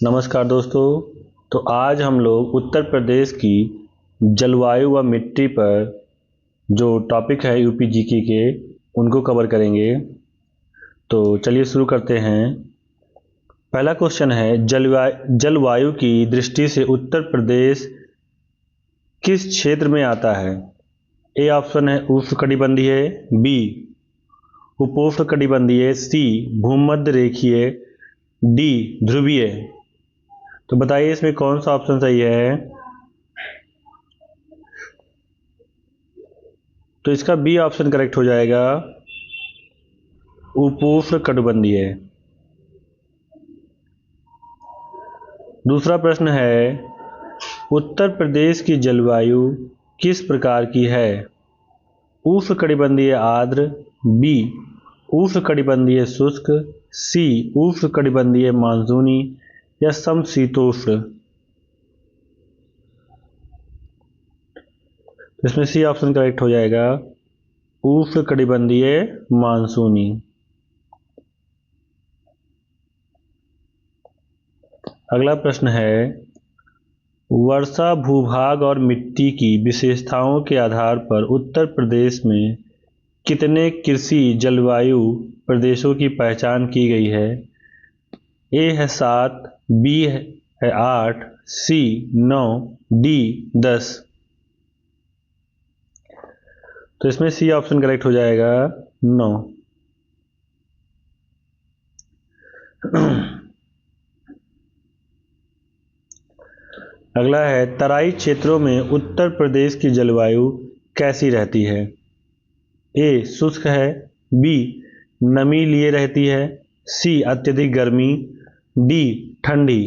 नमस्कार दोस्तों। तो आज हम लोग उत्तर प्रदेश की जलवायु व मिट्टी पर जो टॉपिक है यूपी जीके के उनको कवर करेंगे। तो चलिए शुरू करते हैं। पहला क्वेश्चन है जलवायु की दृष्टि से उत्तर प्रदेश किस क्षेत्र में आता है। ए ऑप्शन है उष्णकटिबंधीय, बी उपोष्णकटिबंधीय, सी भूमध्य रेखीय, डी ध्रुवीय। तो बताइए इसमें कौन सा ऑप्शन सही है। तो इसका बी ऑप्शन करेक्ट हो जाएगा, उपोष्णकटिबंधीय। दूसरा प्रश्न है उत्तर प्रदेश की जलवायु किस प्रकार की है। उष्णकटिबंधीय आर्द्र, बी उष्णकटिबंधीय शुष्क, सी उष्णकटिबंधीय मानसूनी या समशीतोष्ण। इसमें सी ऑप्शन करेक्ट हो जाएगा, उष्णकटिबंधीय मानसूनी। अगला प्रश्न है वर्षा भूभाग और मिट्टी की विशेषताओं के आधार पर उत्तर प्रदेश में कितने कृषि जलवायु प्रदेशों की पहचान की गई है। ए है 7, बी है 8, सी 9, डी 10। तो इसमें सी ऑप्शन करेक्ट हो जाएगा, 9। अगला है तराई क्षेत्रों में उत्तर प्रदेश की जलवायु कैसी रहती है। ए शुष्क है, बी नमी लिए रहती है, सी अत्यधिक गर्मी, डी ठंडी।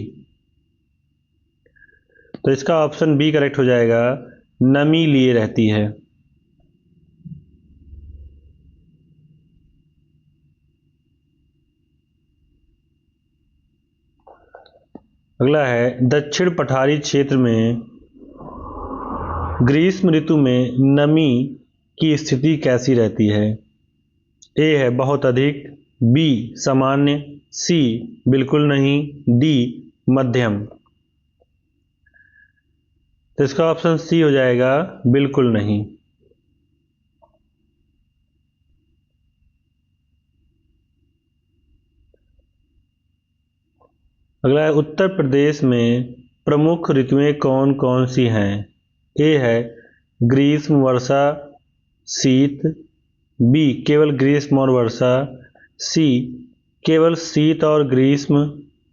तो इसका ऑप्शन बी करेक्ट हो जाएगा, नमी लिए रहती है। अगला है दक्षिण पठारी क्षेत्र में ग्रीष्म ऋतु में नमी की स्थिति कैसी रहती है। ए है बहुत अधिक, बी सामान्य, सी बिल्कुल नहीं, डी मध्यम। तो इसका ऑप्शन सी हो जाएगा, बिल्कुल नहीं। अगला है उत्तर प्रदेश में प्रमुख ऋतुएं कौन कौन सी हैं। ए है ग्रीष्म वर्षा शीत, बी केवल ग्रीष्म और वर्षा, सी केवल शीत और ग्रीष्म,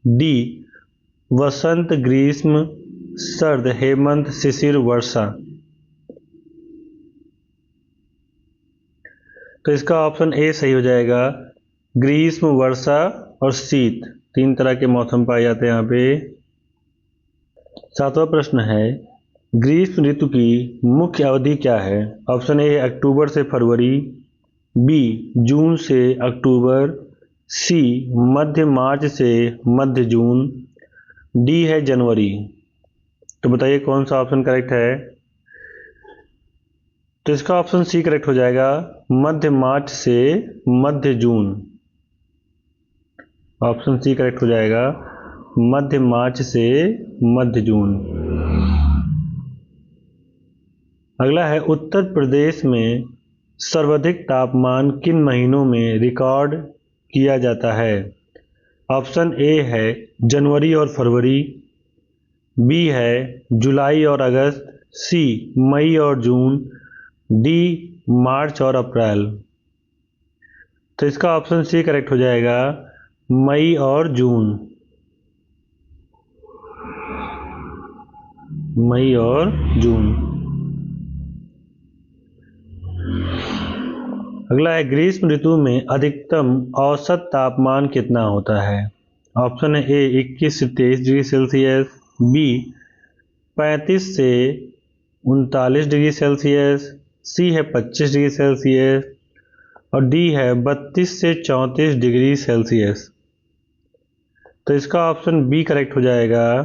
डी वसंत ग्रीष्म शरद हेमंत शिशिर वर्षा। तो इसका ऑप्शन ए सही हो जाएगा, ग्रीष्म वर्षा और शीत, 3 तरह के मौसम पाए जाते हैं यहाँ पे। 7वां प्रश्न है ग्रीष्म ऋतु की मुख्य अवधि क्या है। ऑप्शन ए अक्टूबर से फरवरी, बी जून से अक्टूबर, सी मध्य मार्च से मध्य जून, डी है जनवरी। तो बताइए कौन सा ऑप्शन करेक्ट है। तो इसका ऑप्शन सी करेक्ट हो जाएगा, मध्य मार्च से मध्य जून। ऑप्शन सी करेक्ट हो जाएगा, मध्य मार्च से मध्य जून। अगला है उत्तर प्रदेश में सर्वाधिक तापमान किन महीनों में रिकॉर्ड किया जाता है। ऑप्शन ए है जनवरी और फरवरी, बी है जुलाई और अगस्त, सी मई और जून, डी मार्च और अप्रैल। तो इसका ऑप्शन सी करेक्ट हो जाएगा, मई और जून। मई और जून। अगला है ग्रीष्म ऋतु में अधिकतम औसत तापमान कितना होता है। ऑप्शन है ए 21 से 23 डिग्री सेल्सियस, बी 35 से 39 डिग्री सेल्सियस, सी है 25 डिग्री सेल्सियस और डी है 32 से 34 डिग्री सेल्सियस। तो इसका ऑप्शन बी करेक्ट हो जाएगा,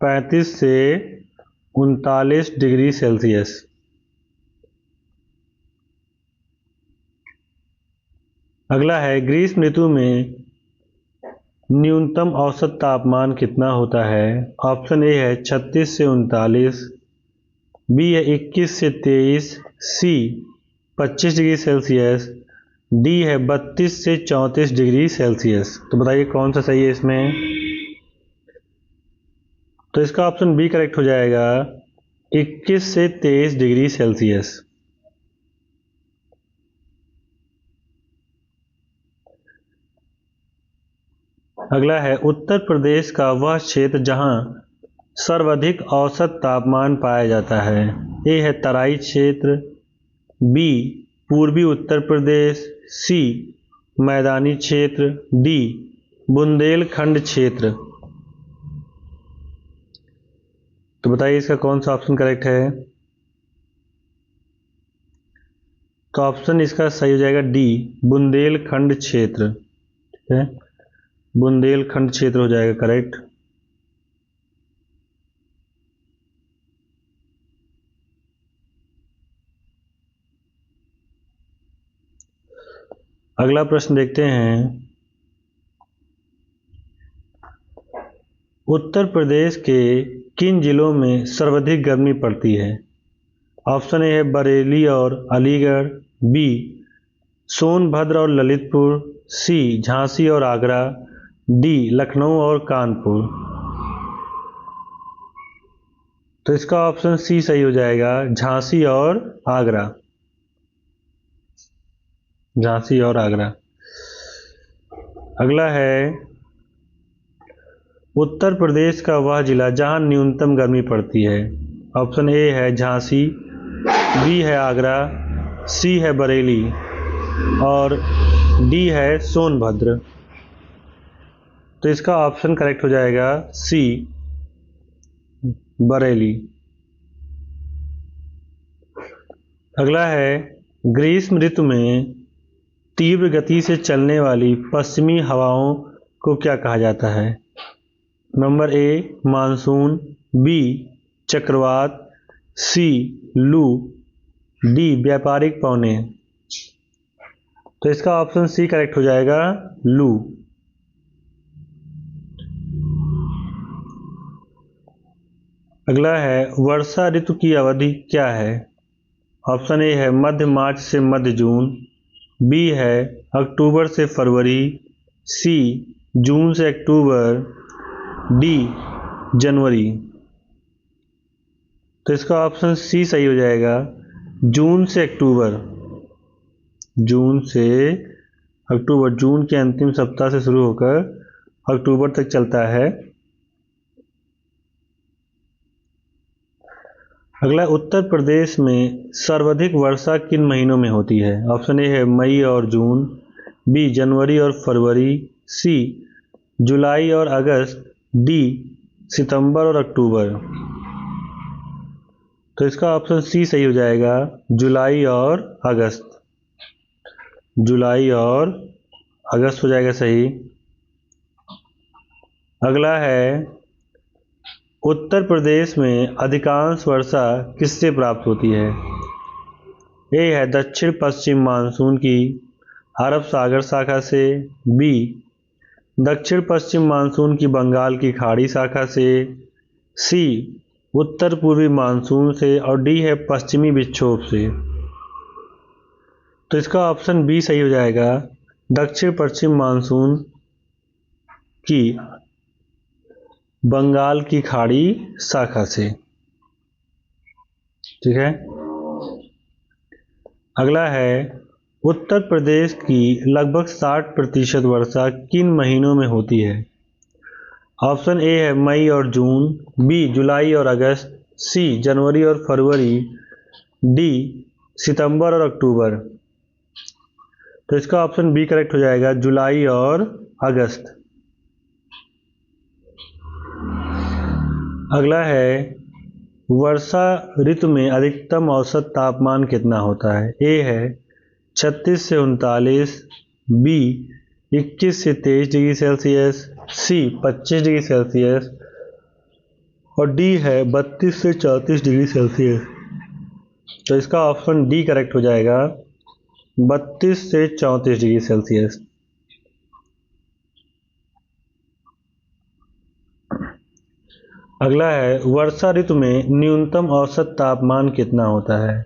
35 से 39 डिग्री सेल्सियस। अगला है ग्रीष्म ऋतु में न्यूनतम औसत तापमान कितना होता है? ऑप्शन ए है 36 से 39, बी है 21 से 23, सी 25 डिग्री सेल्सियस, डी है 32 से 34 डिग्री सेल्सियस। तो बताइए कौन सा सही है इसमें? तो इसका ऑप्शन बी करेक्ट हो जाएगा, 21 से 23 डिग्री सेल्सियस। अगला है उत्तर प्रदेश का वह क्षेत्र जहां सर्वाधिक औसत तापमान पाया जाता है। ए है तराई क्षेत्र, बी पूर्वी उत्तर प्रदेश, सी मैदानी क्षेत्र, डी बुंदेलखंड क्षेत्र। तो बताइए इसका कौन सा ऑप्शन करेक्ट है? तो ऑप्शन इसका सही हो जाएगा डी बुंदेलखंड क्षेत्र। ठीक है, बुंदेलखंड क्षेत्र हो जाएगा करेक्ट। अगला प्रश्न देखते हैं। उत्तर प्रदेश के किन जिलों में सर्वाधिक गर्मी पड़ती है? ऑप्शन ए है बरेली और अलीगढ़, बी सोनभद्र और ललितपुर, सी झांसी और आगरा, डी लखनऊ और कानपुर। तो इसका ऑप्शन सी सही हो जाएगा, झांसी और आगरा। झांसी और आगरा। अगला है उत्तर प्रदेश का वह जिला जहां न्यूनतम गर्मी पड़ती है। ऑप्शन ए है झांसी, बी है आगरा, सी है बरेली और डी है सोनभद्र। तो इसका ऑप्शन करेक्ट हो जाएगा सी बरेली। अगला है ग्रीष्म ऋतु में तीव्र गति से चलने वाली पश्चिमी हवाओं को क्या कहा जाता है? नंबर ए मानसून, बी चक्रवात, सी लू, डी व्यापारिक पवने। तो इसका ऑप्शन सी करेक्ट हो जाएगा लू। अगला है वर्षा ऋतु की अवधि क्या है? ऑप्शन ए है मध्य मार्च से मध्य जून, बी है अक्टूबर से फरवरी, सी जून से अक्टूबर, डी जनवरी। तो इसका ऑप्शन सी सही हो जाएगा, जून से अक्टूबर। जून से अक्टूबर, जून के अंतिम सप्ताह से शुरू होकर अक्टूबर तक चलता है। अगला उत्तर प्रदेश में सर्वाधिक वर्षा किन महीनों में होती है? ऑप्शन ए है मई और जून, बी जनवरी और फरवरी, सी जुलाई और अगस्त, डी सितंबर और अक्टूबर। तो इसका ऑप्शन सी सही हो जाएगा, जुलाई और अगस्त। जुलाई और अगस्त हो जाएगा सही। अगला है उत्तर प्रदेश में अधिकांश वर्षा किससे प्राप्त होती है? ए है दक्षिण पश्चिम मानसून की अरब सागर शाखा से, बी दक्षिण पश्चिम मानसून की बंगाल की खाड़ी शाखा से, सी उत्तर पूर्वी मानसून से और डी है पश्चिमी विक्षोभ से। तो इसका ऑप्शन बी सही हो जाएगा, दक्षिण पश्चिम मानसून की बंगाल की खाड़ी शाखा से। ठीक है। अगला है उत्तर प्रदेश की लगभग 60% वर्षा किन महीनों में होती है? ऑप्शन ए है मई और जून, बी जुलाई और अगस्त, सी जनवरी और फरवरी, डी सितंबर और अक्टूबर। तो इसका ऑप्शन बी करेक्ट हो जाएगा, जुलाई और अगस्त। अगला है वर्षा ऋतु में अधिकतम औसत तापमान कितना होता है? ए है 36 से 39, बी 21 से 23 डिग्री सेल्सियस, सी 25 डिग्री सेल्सियस और डी है 32 से 34 डिग्री सेल्सियस। तो इसका ऑप्शन डी करेक्ट हो जाएगा, 32 से 34 डिग्री सेल्सियस। अगला है वर्षा ऋतु में न्यूनतम औसत तापमान कितना होता है।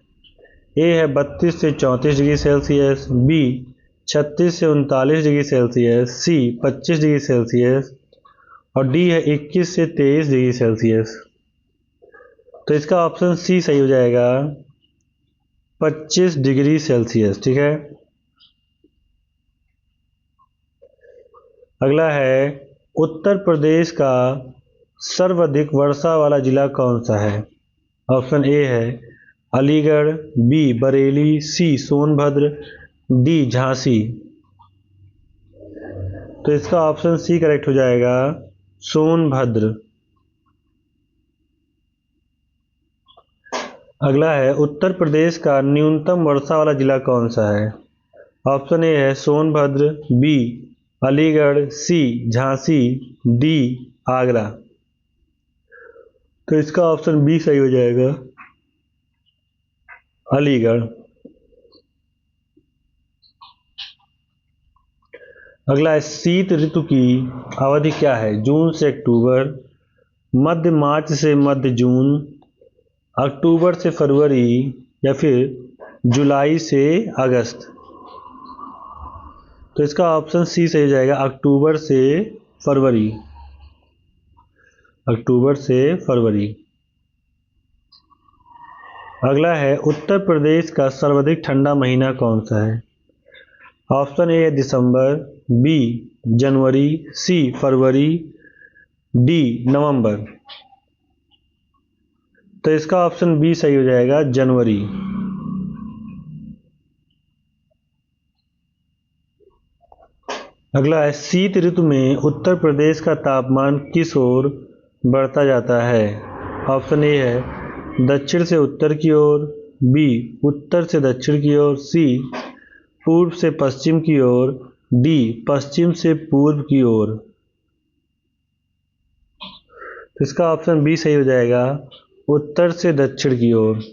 ए है 32 से 34 डिग्री सेल्सियस, बी 36 से 39 डिग्री सेल्सियस, सी 25 डिग्री सेल्सियस और डी है 21 से 23 डिग्री सेल्सियस। तो इसका ऑप्शन सी सही हो जाएगा, 25 डिग्री सेल्सियस। ठीक है। अगला है उत्तर प्रदेश का सर्वाधिक वर्षा वाला जिला कौन सा है। ऑप्शन ए है अलीगढ़, बी बरेली, सी सोनभद्र, डी झांसी। तो इसका ऑप्शन सी करेक्ट हो जाएगा, सोनभद्र। अगला है उत्तर प्रदेश का न्यूनतम वर्षा वाला जिला कौन सा है। ऑप्शन ए है सोनभद्र, बी अलीगढ़, सी झांसी, डी आगरा। तो इसका ऑप्शन बी सही हो जाएगा, अलीगढ़। अगला है शीत ऋतु की अवधि क्या है। जून से अक्टूबर, मध्य मार्च से मध्य जून, अक्टूबर से फरवरी या फिर जुलाई से अगस्त। तो इसका ऑप्शन सी सही हो जाएगा, अक्टूबर से फरवरी। अक्टूबर से फरवरी। अगला है उत्तर प्रदेश का सर्वाधिक ठंडा महीना कौन सा है। ऑप्शन ए है दिसंबर, बी जनवरी, सी फरवरी, डी नवंबर। तो इसका ऑप्शन बी सही हो जाएगा, जनवरी। अगला है शीत ऋतु में उत्तर प्रदेश का तापमान किस ओर बढ़ता जाता है। ऑप्शन ए है दक्षिण से उत्तर की ओर, बी उत्तर से दक्षिण की ओर, सी पूर्व से पश्चिम की ओर, डी पश्चिम से पूर्व की ओर। तो इसका ऑप्शन बी सही हो जाएगा, उत्तर से दक्षिण की ओर।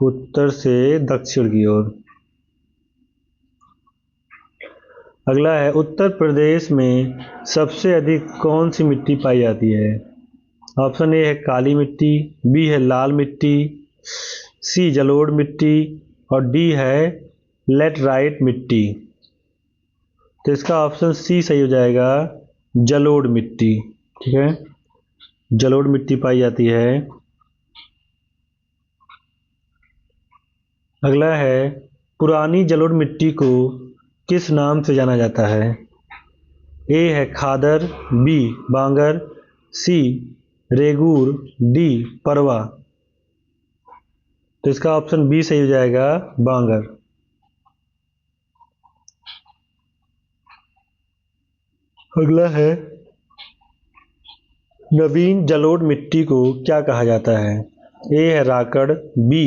उत्तर से दक्षिण की ओर। अगला है उत्तर प्रदेश में सबसे अधिक कौन सी मिट्टी पाई जाती है। ऑप्शन ए है काली मिट्टी, बी है लाल मिट्टी, सी जलोढ़ मिट्टी और डी है लेटराइट मिट्टी। तो इसका ऑप्शन सी सही हो जाएगा, जलोढ़ मिट्टी। ठीक है, जलोढ़ मिट्टी पाई जाती है। अगला है पुरानी जलोढ़ मिट्टी को किस नाम से जाना जाता है। ए है खादर, बी बांगर, सी रेगूर, डी परवा। तो इसका ऑप्शन बी सही हो जाएगा, बांगर। अगला है नवीन जलोढ़ मिट्टी को क्या कहा जाता है। ए है राकड़, बी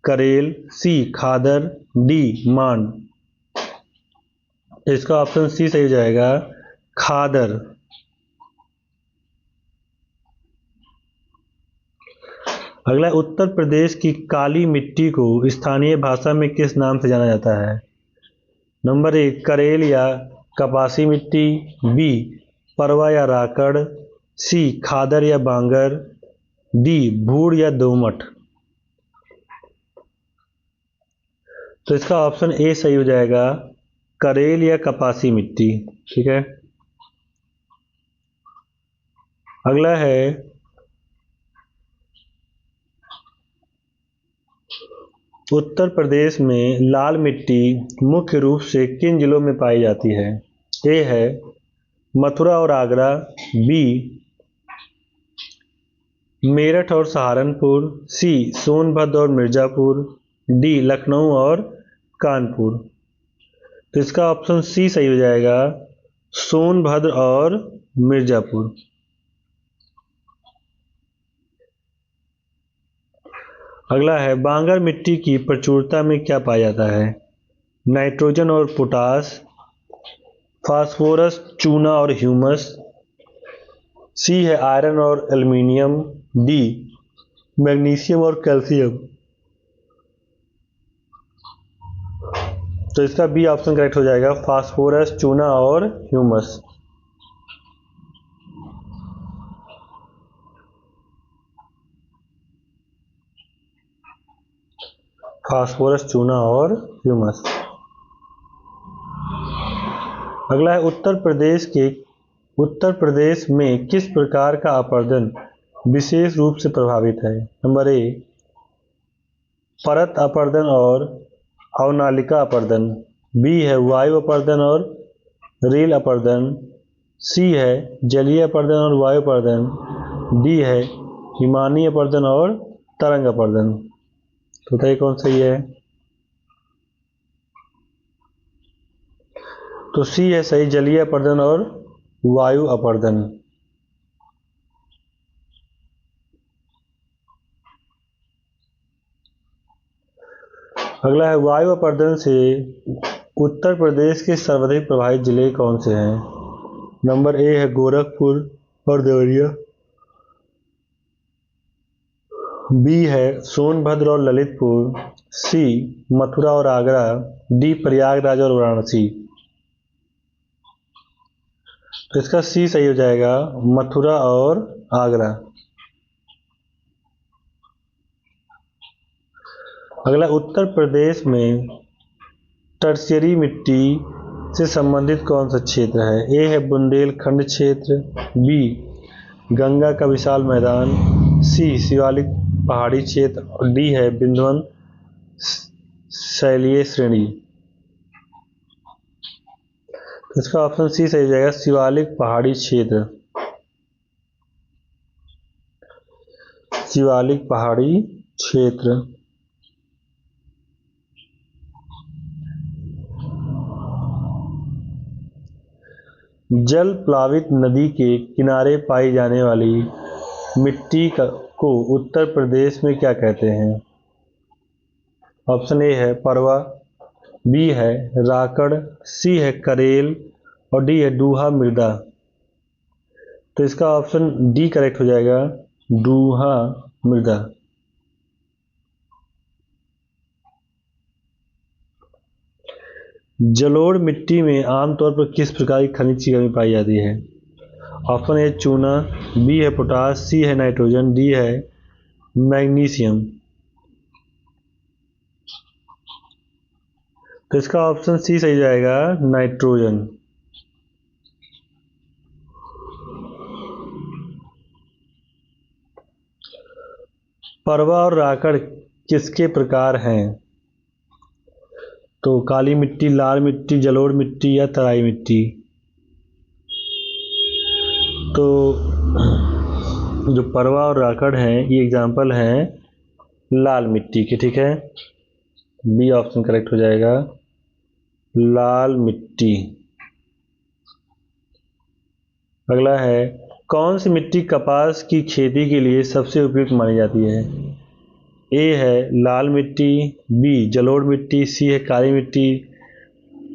करेल, सी खादर, डी मांड। तो इसका ऑप्शन सी सही हो जाएगा, खादर। अगला उत्तर प्रदेश की काली मिट्टी को स्थानीय भाषा में किस नाम से जाना जाता है। नंबर एक करेल या कपासी मिट्टी, बी परवा या राकड़, सी खादर या बांगर, डी भूड़ या दोमट। तो इसका ऑप्शन ए सही हो जाएगा, करेल या कपासी मिट्टी। ठीक है। अगला है उत्तर प्रदेश में लाल मिट्टी मुख्य रूप से किन जिलों में पाई जाती है। ए है मथुरा और आगरा, बी मेरठ और सहारनपुर, सी सोनभद्र और मिर्जापुर, डी लखनऊ और कानपुर। तो इसका ऑप्शन सी सही हो जाएगा, सोनभद्र और मिर्जापुर। अगला है बांगर मिट्टी की प्रचुरता में क्या पाया जाता है। नाइट्रोजन और पोटास, फास्फोरस, चूना और ह्यूमस, सी है आयरन और एल्युमिनियम, डी मैग्नीशियम और कैल्शियम। तो इसका बी ऑप्शन करेक्ट हो जाएगा, फास्फोरस, चूना और ह्यूमस। फास्फोरस, चूना और ह्यूमस। अगला है उत्तर प्रदेश में किस प्रकार का अपरदन विशेष रूप से प्रभावित है? नंबर ए, परत अपरदन और अवनालिका अपरदन। बी है वायु अपरदन और रेल अपरदन। सी है जलीय अपरदन और वायु अपरदन। डी है विमानी अपरदन और तरंग अपरदन। तो बताइए कौन सही है? तो सी है सही, जलीय अपरदन और वायु अपरदन। अगला है वायु अपरदन से उत्तर प्रदेश के सर्वाधिक प्रभावित जिले कौन से हैं? नंबर ए है गोरखपुर और देवरिया। बी है सोनभद्र और ललितपुर। सी मथुरा और आगरा। डी प्रयागराज और वाराणसी। तो इसका सी सही हो जाएगा, मथुरा और आगरा। अगला, उत्तर प्रदेश में टर्शियरी मिट्टी से संबंधित कौन सा क्षेत्र है? ए है बुंदेलखंड क्षेत्र। बी गंगा का विशाल मैदान। सी शिवालिक पहाड़ी क्षेत्र। और डी है विंध्यवन शैलीय श्रेणी। तो इसका ऑप्शन सी सही हो जाएगा, शिवालिक पहाड़ी क्षेत्र। शिवालिक पहाड़ी क्षेत्र। जल प्लावित नदी के किनारे पाई जाने वाली मिट्टी को उत्तर प्रदेश में क्या कहते हैं? ऑप्शन ए है परवा। बी है राकड़। सी है करेल। और डी है डूहा मृदा। तो इसका ऑप्शन डी करेक्ट हो जाएगा, डूहा मृदा। जलोढ़ मिट्टी में आमतौर पर किस प्रकार की खनिज की कमी पाई जाती है? ऑप्शन ए चूना। बी है पोटास। सी है नाइट्रोजन। डी है मैग्नीशियम। तो इसका ऑप्शन सी सही जाएगा, नाइट्रोजन। परवा और राकड़ किसके प्रकार हैं? तो काली मिट्टी, लाल मिट्टी, जलोढ़ मिट्टी या तराई मिट्टी। तो जो परवा और राकड़ हैं ये एग्जाम्पल हैं लाल मिट्टी के, ठीक है। बी ऑप्शन करेक्ट हो जाएगा, लाल मिट्टी। अगला है, कौन सी मिट्टी कपास की खेती के लिए सबसे उपयुक्त मानी जाती है? ए है लाल मिट्टी। बी जलोढ़ मिट्टी। सी है काली मिट्टी।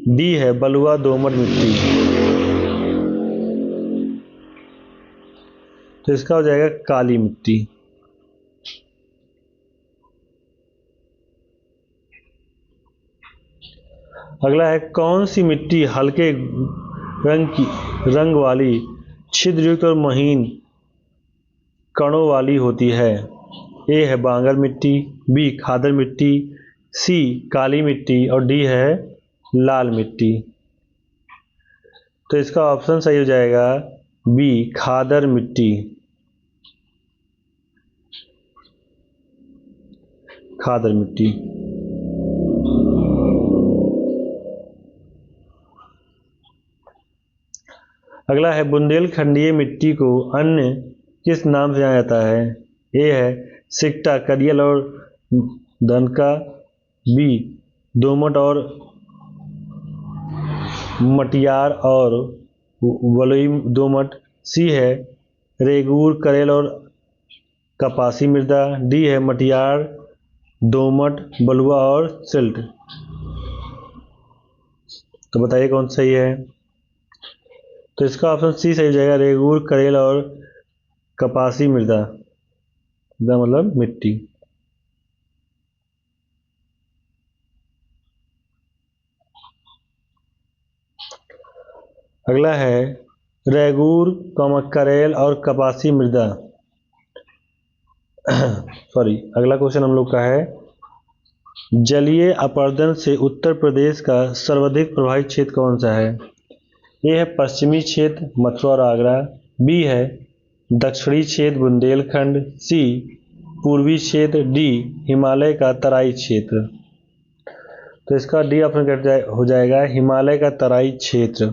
डी है बलुआ दोमट मिट्टी। तो इसका हो जाएगा काली मिट्टी। अगला है, कौन सी मिट्टी हल्के रंग वाली, छिद्रयुक्त और महीन कणों वाली होती है? ए है बांगर मिट्टी। बी खादर मिट्टी। सी काली मिट्टी। और डी है लाल मिट्टी। तो इसका ऑप्शन सही हो जाएगा, बी खादर मिट्टी। खादर मिट्टी। अगला है, बुंदेलखंडीय मिट्टी को अन्य किस नाम से जाना जाता है? ए है सिक्टा, करियल और धनका। बी दोमट और मटियार और बलुई दोमट। सी है रेगूर, करेल और कपासी मृदा। डी है मटियार, दोमट, बलुआ और सिल्ट। तो बताइए कौन सही है? तो इसका ऑप्शन सी सही हो जाएगा, रेगूर, करेल और कपासी मृदा। मतलब मिट्टी। अगला है, रेगूर, करेल और कपासी मृदा सॉरी, अगला क्वेश्चन हम लोग का है, जलीय अपरदन से उत्तर प्रदेश का सर्वाधिक प्रभावित क्षेत्र कौन सा है? ए है पश्चिमी क्षेत्र मथुरा और आगरा, बी है दक्षिणी क्षेत्र बुंदेलखंड, सी पूर्वी क्षेत्र, डी हिमालय का तराई क्षेत्र। तो इसका डी ऑप्शन हो जाएगा हिमालय का तराई क्षेत्र।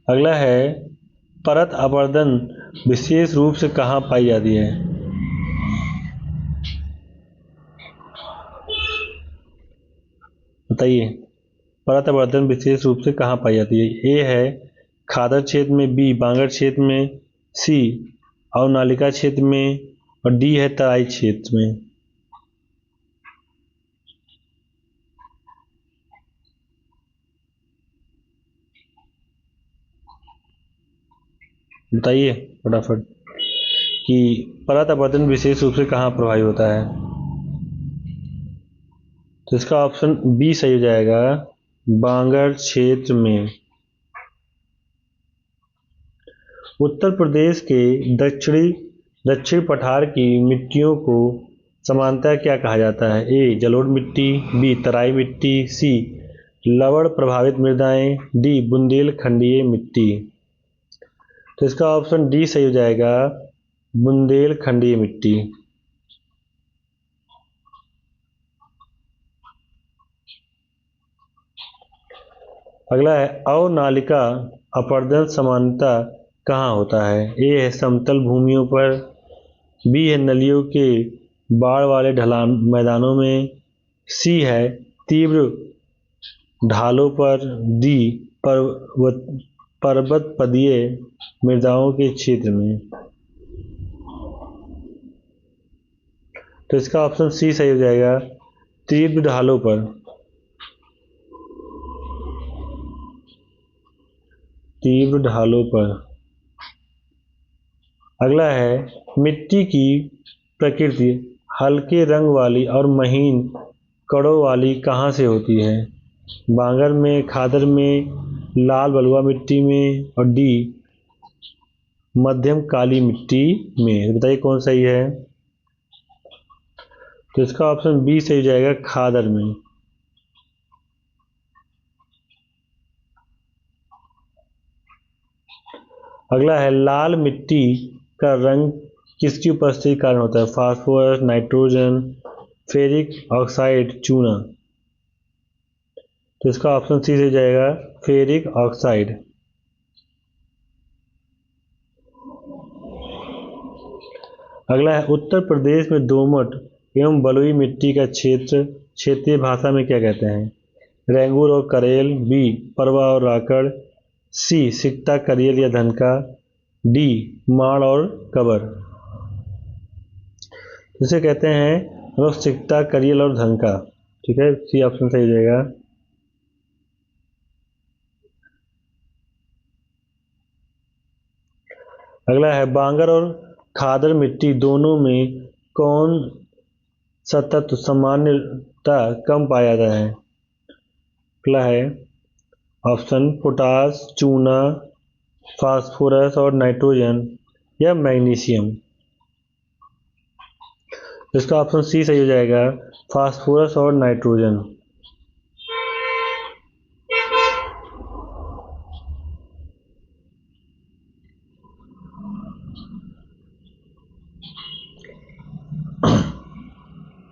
अगला है परत अपरदन विशेष रूप से कहाँ पाई जाती है? बताइए, परत अपरदन विशेष रूप से कहाँ पाई जाती है? ए है खादर क्षेत्र में, बी बांगर क्षेत्र में, सी अवनालिका क्षेत्र में और डी है तराई क्षेत्र में। बताइए फटाफट कि परत अपरदन विशेष रूप से कहाँ प्रभावी होता है। तो इसका ऑप्शन बी सही हो जाएगा, बांगर क्षेत्र में। उत्तर प्रदेश के दक्षिण पठार की मिट्टियों को सामान्यतः क्या कहा जाता है? ए जलोढ़ मिट्टी, बी तराई मिट्टी, सी लवण प्रभावित मृदाएं, डी बुंदेलखंडीय मिट्टी। तो इसका ऑप्शन डी सही हो जाएगा, बुंदेलखंडीय मिट्टी। अगला है अवनालिका अपरदन सामान्यतः कहाँ होता है? ए है समतल भूमियों पर, बी है नलियों के बाढ़ वाले ढलान मैदानों में, सी है तीव्र ढालों पर, डी पर्वतपदीय मृदाओं के क्षेत्र में। तो इसका ऑप्शन सी सही हो जाएगा, तीव्र ढालों पर। तीव्र ढालों पर। अगला है मिट्टी की प्रकृति हल्के रंग वाली और महीन कणों वाली कहाँ से होती है? बांगर में, खादर में, लाल बलुआ मिट्टी में और डी मध्यम काली मिट्टी में। बताइए कौन सही है? तो इसका ऑप्शन बी सही हो जाएगा, खादर में। अगला है लाल मिट्टी का रंग किसकी उपस्थिति के कारण होता है? फास्फोरस, नाइट्रोजन, फेरिक ऑक्साइड, चूना। तो इसका ऑप्शन सी से जाएगा, फेरिक ऑक्साइड। अगला है उत्तर प्रदेश में दोमट एवं बलुई मिट्टी का क्षेत्रीय भाषा में क्या कहते हैं? रेंगुर और करेल, बी परवा और राकड़, सी सिकता करियल या धनका, डी माड़ और कबर। इसे कहते हैं सिकता करियल और धनका। ठीक है, सी ऑप्शन सही हो जाएगा। अगला है बांगर और खादर मिट्टी दोनों में कौन सा तत्व सामान्यतः कम पाया जाता है? अगला है ऑप्शन पोटास, चूना, फास्फोरस और नाइट्रोजन या मैग्नीशियम। इसका ऑप्शन सी सही हो जाएगा, फास्फोरस और नाइट्रोजन।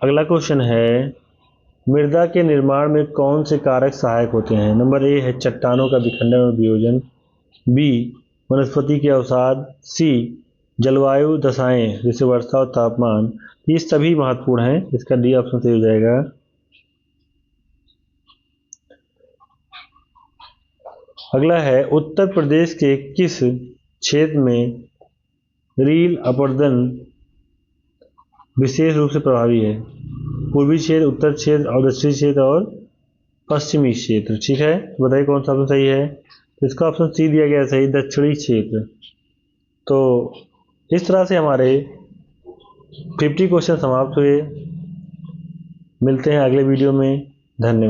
अगला क्वेश्चन है मृदा के निर्माण में कौन से कारक सहायक होते हैं? नंबर ए है चट्टानों का विखंडन और वियोजन, बी वनस्पति के अवसाद, सी जलवायु दशाएं जैसे वर्षा और तापमान। ये सभी महत्वपूर्ण हैं। इसका डी ऑप्शन सही हो जाएगा। अगला है उत्तर प्रदेश के किस क्षेत्र में रील अपरदन विशेष रूप से प्रभावी है? पूर्वी क्षेत्र, उत्तर क्षेत्र और दक्षिणी क्षेत्र और पश्चिमी क्षेत्र। ठीक है, बताइए कौन सा ऑप्शन सही है? इसका ऑप्शन सी दिया गया सही, दक्षिणी क्षेत्र। तो इस तरह से हमारे 50 क्वेश्चन समाप्त हुए। मिलते हैं अगले वीडियो में। धन्यवाद।